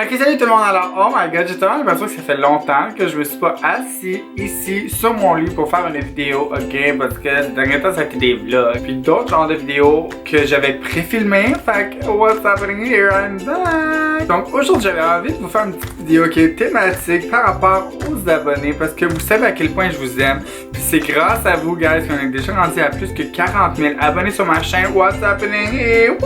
Ok, salut tout le monde. Alors, oh my god, j'ai tellement l'impression que ça fait longtemps que je me suis pas assis ici sur mon lit pour faire une vidéo, ok? Parce que le dernier temps, ça a été des vlogs. Puis d'autres genres de vidéos que j'avais pré-filmées. Fait que, what's happening here? I'm back! Donc, aujourd'hui, j'avais envie de vous faire une petite vidéo qui est thématique par rapport aux abonnés. Parce que vous savez à quel point je vous aime. Puis c'est grâce à vous, guys, qu'on est déjà rendu à plus que 40 000 abonnés sur ma chaîne. What's happening here?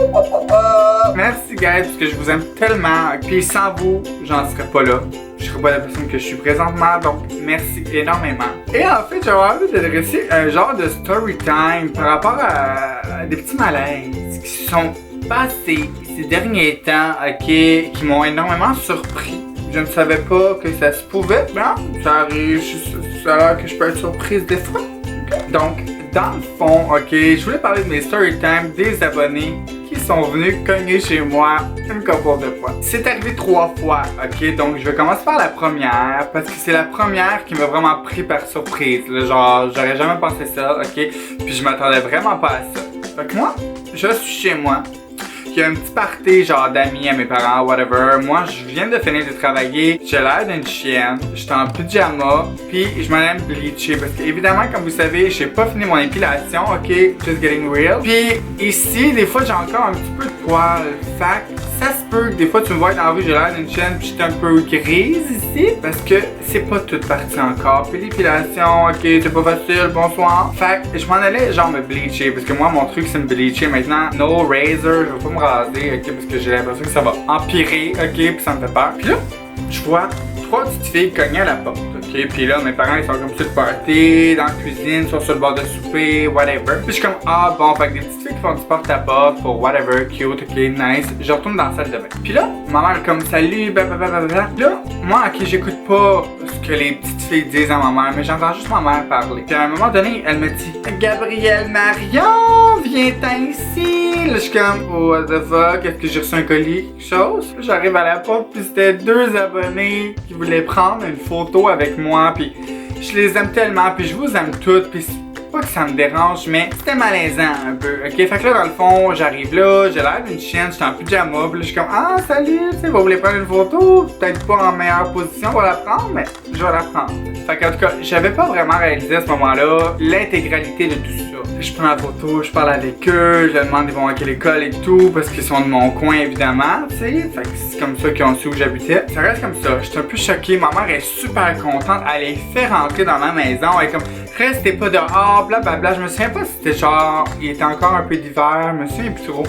Merci, guys, parce que je vous aime tellement. Puis sans vous, j'en serais pas là. Je serais pas la personne que je suis présentement, donc merci énormément. Et en fait, j'avais envie de dresser un genre de story time par rapport à des petits malaises qui se sont passés ces derniers temps, ok, qui m'ont énormément surpris. Je ne savais pas que ça se pouvait, mais ça arrive, ça a l'air que je peux être surprise des fois. Okay. Donc, dans le fond, ok, je voulais parler de mes story time des abonnés qui sont venus cogner chez moi une couple de fois. C'est arrivé 3 fois, ok? Donc je vais commencer par la première parce que c'est la première qui m'a vraiment pris par surprise. Là, genre, j'aurais jamais pensé ça, ok? Puis je m'attendais vraiment pas à ça. Fait que moi, je suis chez moi. Il y a un petit party genre d'amis à mes parents, whatever. Moi, je viens de finir de travailler. J'ai l'air d'une chienne. J'étais en pyjama. Puis je m'en allais me bleacher. Parce que évidemment, comme vous savez, j'ai pas fini mon épilation. Ok, just getting real. Puis ici, des fois, j'ai encore un petit peu de poils. Fait que ça se peut que des fois, tu me vois dans la rue, j'ai l'air d'une chienne. Puis j'étais un peu grise ici. Parce que c'est pas toute partie encore. Puis l'épilation, ok, c'est pas facile. Bonsoir. Fait que je m'en allais genre me bleacher. Parce que moi, mon truc, c'est me bleacher. Maintenant, no razor. Je vais pas me raser, ok, parce que j'ai l'impression que ça va empirer, ok, puis ça me fait peur. Puis là, je vois 3 petites filles cogner à la porte, ok, puis là, mes parents, ils sont comme sur le party, dans la cuisine, ils sont sur le bord de souper, whatever. Puis je suis comme, ah bon, fait que des petites filles qui font du porte-à-porte pour whatever, cute, ok, nice. Je retourne dans la salle de bain. Puis là, ma mère est comme, salut, blablabla. Là, moi, ok, j'écoute pas ce que les petites filles disent à ma mère, mais j'entends juste ma mère parler. Puis à un moment donné, elle me dit, Gabrielle Marion, viens-t'en ici. Là, je suis comme, oh, what the fuck, est-ce que j'ai reçu un colis, quelque chose? Là, j'arrive à la porte, puis c'était 2 abonnés qui voulaient prendre une photo avec moi, puis je les aime tellement, puis je vous aime toutes, puis c'est pas que ça me dérange, mais c'était malaisant un peu, ok? Fait que là, dans le fond, j'arrive là, j'ai l'air d'une chienne, j'étais en pyjama, puis là, je suis comme, ah, salut, tu sais, vous voulez prendre une photo? Peut-être pas en meilleure position pour la prendre, mais je vais la prendre. Fait qu'en tout cas, j'avais pas vraiment réalisé à ce moment-là l'intégralité de tout ça. Je prends la photo, je parle avec eux, je leur demande ils vont à quelle école et tout, parce qu'ils sont de mon coin évidemment, tu sais. Fait que c'est comme ça qu'ils ont su où j'habitais. Ça reste comme ça, j'étais un peu choquée, ma mère est super contente, elle les fait rentrer dans ma maison, elle est comme, restez pas dehors, blablabla. Je me souviens pas si c'était genre, il était encore un peu d'hiver, je me souviens plus trop.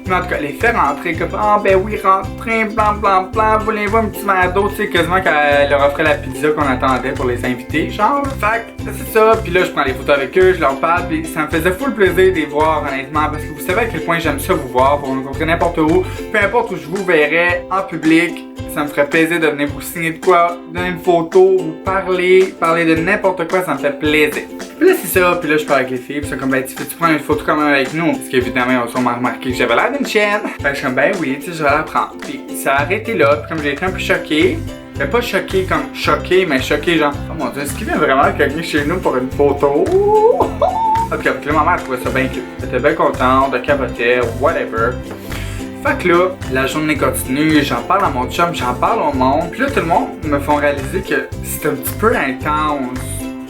Mais en tout cas, elle les fait rentrer comme, ah ben oui, rentrez, blanc, voulez-vous un petit verre d'eau, tu sais, quasiment qu'elle leur offrait la pizza qu'on attendait pour les invités, genre. Fait que c'est ça, puis là je prends les photos avec eux, je leur parle, puis ça me faisait full plaisir de les voir honnêtement, parce que vous savez à quel point j'aime ça vous voir, pour me rencontrer n'importe où, peu importe où je vous verrais en public, ça me ferait plaisir de venir vous signer de quoi, donner une photo, vous parler de n'importe quoi, ça me fait plaisir. Puis là c'est ça, puis là je parle avec les filles, puis c'est comme ben tu prends une photo quand même avec nous, parce qu'évidemment ils ont sûrement remarqué que j'avais l'air d'une chienne. Fait que je suis comme ben oui, tu sais je vais la prendre. Puis ça a arrêté là, puis comme j'ai été un peu choquée. Mais pas choqué comme choqué, mais choqué genre, oh mon dieu, est-ce qu'il vient vraiment cogner chez nous pour une photo? En tout cas, là, ma mère trouvait ça bien cute. Elle était bien contente, elle capotait, whatever. Fait que là, la journée continue, j'en parle à mon chum, j'en parle au monde. Puis là, tout le monde me font réaliser que c'est un petit peu intense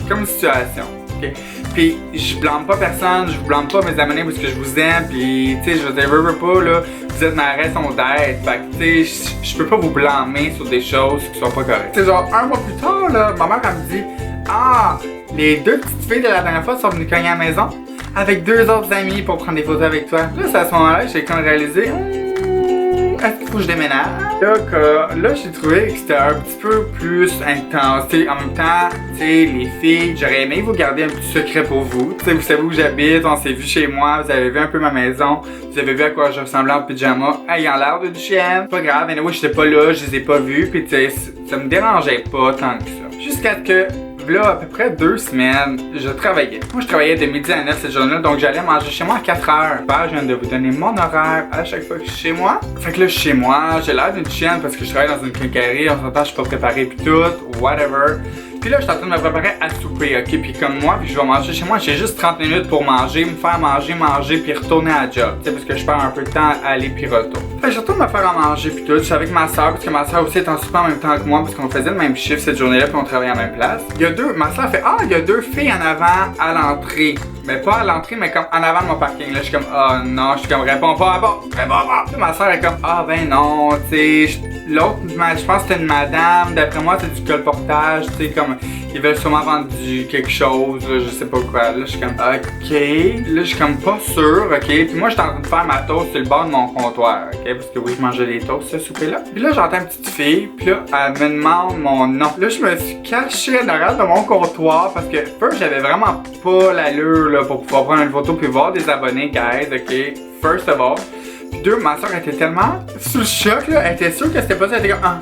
comme situation, ok? Puis je blâme pas personne, je vous blâme pas mes abonnés parce que je vous aime, puis tu sais, je veux dire, veux pas, là, vous êtes ma raison d'être, fait que tu sais, je peux pas vous blâmer sur des choses qui sont pas correctes. C'est genre 1 mois plus tard, là, ma mère elle me dit, ah, les 2 petites filles de la dernière fois sont venues cogner à la maison avec 2 autres amis pour prendre des photos avec toi. Là, c'est à ce moment-là, j'ai comme réalisé, est-ce qu'il faut que je déménage? Là, j'ai trouvé que c'était un petit peu plus intense. T'sais, en même temps, t'sais, les filles, j'aurais aimé vous garder un petit secret pour vous. T'sais, vous savez où j'habite, on s'est vu chez moi, vous avez vu un peu ma maison, vous avez vu à quoi je ressemblais en pyjama, ayant l'air d'une chienne. Pas grave, mais anyway, j'étais pas là, je les ai pas vus, pis ça me dérangeait pas tant que ça. Jusqu'à ce que là, à peu près 2 semaines, je travaillais. Moi, je travaillais de midi à 9 cette journée-là, donc j'allais manger chez moi à 4 heures. Je viens de vous donner mon horaire à chaque fois que je suis chez moi. Fait que là, je suis chez moi, j'ai l'air d'une chienne parce que je travaille dans une quincaillerie, on s'entend, je suis pas préparé pis tout, whatever. Puis là, je suis en train de me préparer à souper, ok? Puis comme moi, puis je vais manger chez moi, j'ai juste 30 minutes pour manger, me faire manger, puis retourner à la job. Tu sais, parce que je perds un peu de temps à aller puis retour. Fait que je retourne me faire à manger, puis tout. Je suis avec ma soeur, parce que ma soeur aussi est en souper en même temps que moi, parce qu'on faisait le même chiffre cette journée-là, puis on travaillait à la même place. Ma soeur fait, il y a deux filles en avant à l'entrée. Mais pas à l'entrée, mais comme en avant de mon parking. Là, je suis comme, non, je suis comme, réponds pas. Là, ma soeur est comme, ben non, tu sais, l'autre, je pense que c'était une madame. D'après moi, c'est du colportage, tu sais, comme, ils veulent sûrement vendre quelque chose, là, je sais pas quoi. Là, je suis comme, ok. Là, je suis comme pas sûr, ok. Puis moi, j'étais en train de faire ma toast sur le bord de mon comptoir, ok. Parce que oui, je mangeais des toasts, ce souper-là. Puis là, j'entends une petite fille, puis là, elle me demande mon nom. Là, je me suis caché en arrière de mon comptoir parce que, first, j'avais vraiment pas l'allure, là, pour pouvoir prendre une photo puis voir des abonnés, guys, ok. First of all. Puis deux, ma soeur était tellement sous le choc, là, elle était sûre que c'était pas ça. Elle était comme,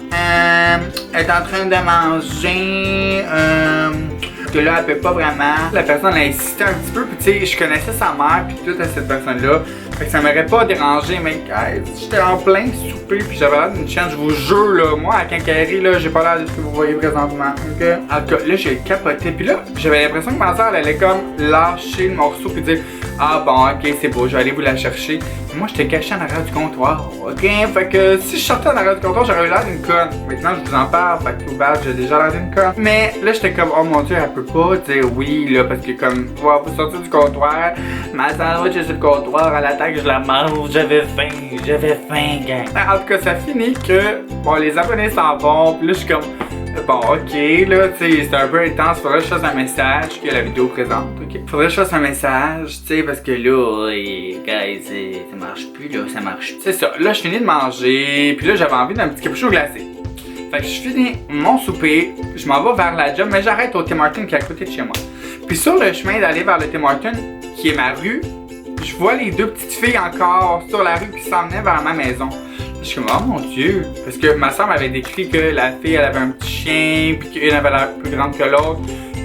elle est en train de manger, que là, elle peut pas vraiment. La personne a insisté un petit peu, puis tu sais, je connaissais sa mère, puis tout à cette personne-là. Fait que ça m'aurait pas dérangé, mais guys, j'étais en plein souper, puis j'avais l'air d'une chienne, je vous jure, là, moi, à Quincaillerie, là, j'ai pas l'air de ce que vous voyez présentement, ok? En tout cas, là, j'ai capoté, puis là, j'avais l'impression que ma soeur, elle allait comme lâcher le morceau, puis dire, bon, ok, c'est beau, je vais aller vous la chercher. Mais moi, j'étais caché en arrière du comptoir, ok? Fait que si je sortais en arrière du comptoir, j'aurais eu l'air d'une conne. Maintenant, je vous en parle, fait que tout bad, j'ai déjà l'air d'une conne. Mais là, j'étais comme, oh mon dieu, elle peut pas dire oui, là, parce que comme, vous sortir du comptoir, ma sandwich est sur le comptoir, à l'attaque, je la mange, j'avais faim, gang. En tout cas, ça finit que, bon, les abonnés s'en vont, puis là, je suis comme, bon, ok, là, tu sais, c'est un peu intense. Faudrait que je fasse un message que la vidéo présente, ok? Faudrait que je fasse un message, tu sais, parce que là, guys, ça marche plus, là, ça marche plus. C'est ça, là, je finis de manger, puis là, j'avais envie d'un petit cappuccino glacé. Fait que je finis mon souper, je m'en vais vers la job, mais j'arrête au Tim Hortons qui est à côté de chez moi. Puis sur le chemin d'aller vers le Tim Hortons, qui est ma rue, je vois les deux petites filles encore sur la rue qui s'en venaient vers ma maison. Je suis comme, oh mon dieu, parce que ma soeur m'avait décrit que la fille elle avait un petit chien, puis qu'une avait l'air plus grande que l'autre.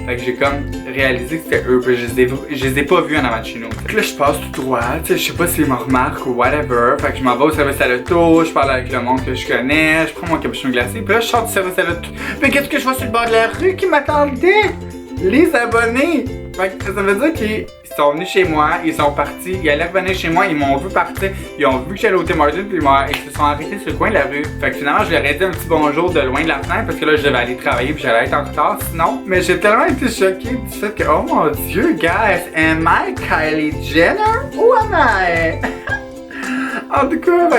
Fait que j'ai comme réalisé que c'était eux, puis je les ai pas vus en avant de chez nous. Fait que là je passe tout droit, tu sais, je sais pas s'ils me remarquent ou whatever. Fait que je m'en vais au service à l'auto, je parle avec le monde que je connais, je prends mon cappuccino glacé, puis là je sors du service à l'auto. Mais qu'est-ce que je vois sur le bord de la rue qui m'attendait? Les abonnés! Fait que ça veut dire qu'ils sont venus chez moi, ils sont partis, ils allaient revenir chez moi, ils m'ont vu partir, ils ont vu que j'allais au Tim Hortons, puis ils se sont arrêtés sur le coin de la rue. Fait que finalement, je leur ai dit un petit bonjour de loin de la fenêtre, parce que là, je devais aller travailler, puis j'allais être en retard sinon. Mais j'ai tellement été choquée du fait que, oh mon dieu, guys, am I Kylie Jenner? Ou am I? En tout cas,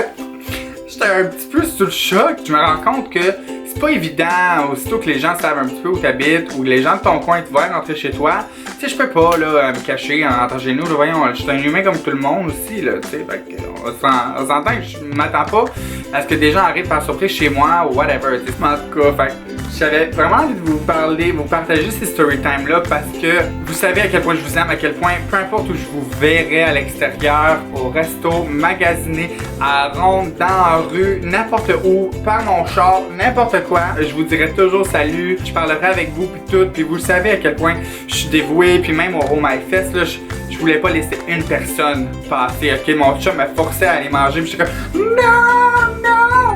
j'étais un petit peu sous le choc. Je me rends compte que c'est pas évident, aussitôt que les gens savent un petit peu où t'habites ou que les gens de ton coin te voient rentrer chez toi. Tu sais, je peux pas là, me cacher en rentrant chez nous. Là, voyons, je suis un humain comme tout le monde aussi, là, tu sais. Fait on s'entend que je m'attends pas à ce que des gens arrivent par surprise chez moi ou whatever. Tu sais, en tout cas, fait j'avais vraiment envie de vous parler, vous partager ces story time là parce que vous savez à quel point je vous aime, à quel point, peu importe où je vous verrai à l'extérieur, au resto, magasiner, à ronde, dans la rue, n'importe où, par mon char, n'importe quoi, je vous dirai toujours salut, je parlerai avec vous puis tout, puis vous le savez à quel point je suis dévoué, puis même au Oh My Fest là, je voulais pas laisser une personne passer, ok, mon chum m'a forcé à aller manger, puis j'étais comme non!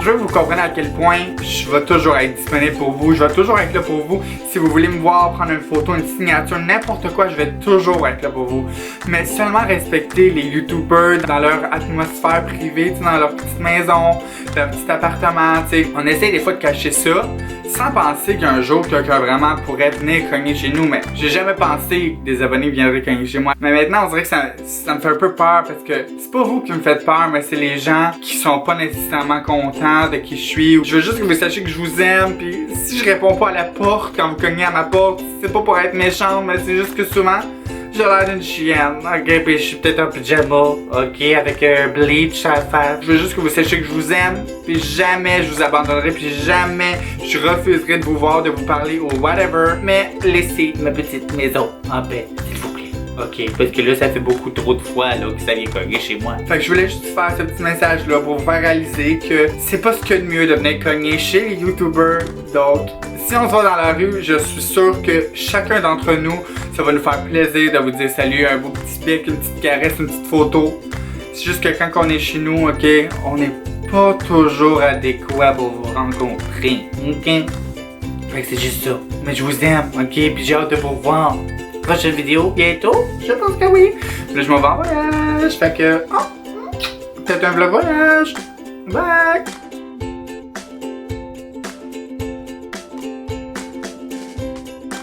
Je veux que vous compreniez à quel point je vais toujours être disponible pour vous, je vais toujours être là pour vous. Si vous voulez me voir, prendre une photo, une signature, n'importe quoi, je vais toujours être là pour vous. Mais seulement respecter les YouTubers dans leur atmosphère privée, dans leur petite maison, leur petit appartement, tu sais. On essaie des fois de cacher ça, sans penser qu'un jour quelqu'un vraiment pourrait venir cogner chez nous, mais j'ai jamais pensé que des abonnés viendraient cogner chez moi. Mais maintenant, on dirait que ça me fait un peu peur parce que c'est pas vous qui me faites peur, mais c'est les gens qui sont pas nécessairement contents de qui je suis. Je veux juste que vous sachiez que je vous aime, puis si je réponds pas à la porte quand vous cognez à ma porte, c'est pas pour être méchante, mais c'est juste que souvent, j'ai l'air d'une chienne, ok, puis je suis peut-être en pyjama, ok, avec un bleach à la face. Je veux juste que vous sachiez que je vous aime, puis jamais je vous abandonnerai, puis jamais je refuserai de vous voir, de vous parler ou whatever. Mais laissez ma petite maison en paix, s'il vous plaît. Ok, parce que là, ça fait beaucoup trop de fois là, que ça vient cogner chez moi. Fait que je voulais juste faire ce petit message-là pour vous faire réaliser que c'est pas ce qu'il y a de mieux de venir cogner chez les YouTubers. Donc, si on se voit dans la rue, je suis sûr que chacun d'entre nous, ça va nous faire plaisir de vous dire salut, un beau petit pic, une petite caresse, une petite photo. C'est juste que quand on est chez nous, ok, on n'est pas toujours adéquat pour vous rencontrer, ok? Fait que c'est juste ça. Mais je vous aime, ok? Puis j'ai hâte de vous revoir. Prochaine vidéo, bientôt? Je pense que oui. Là, je m'en vais en voyage. Fait que... Oh, peut-être un vlog voyage. Bye!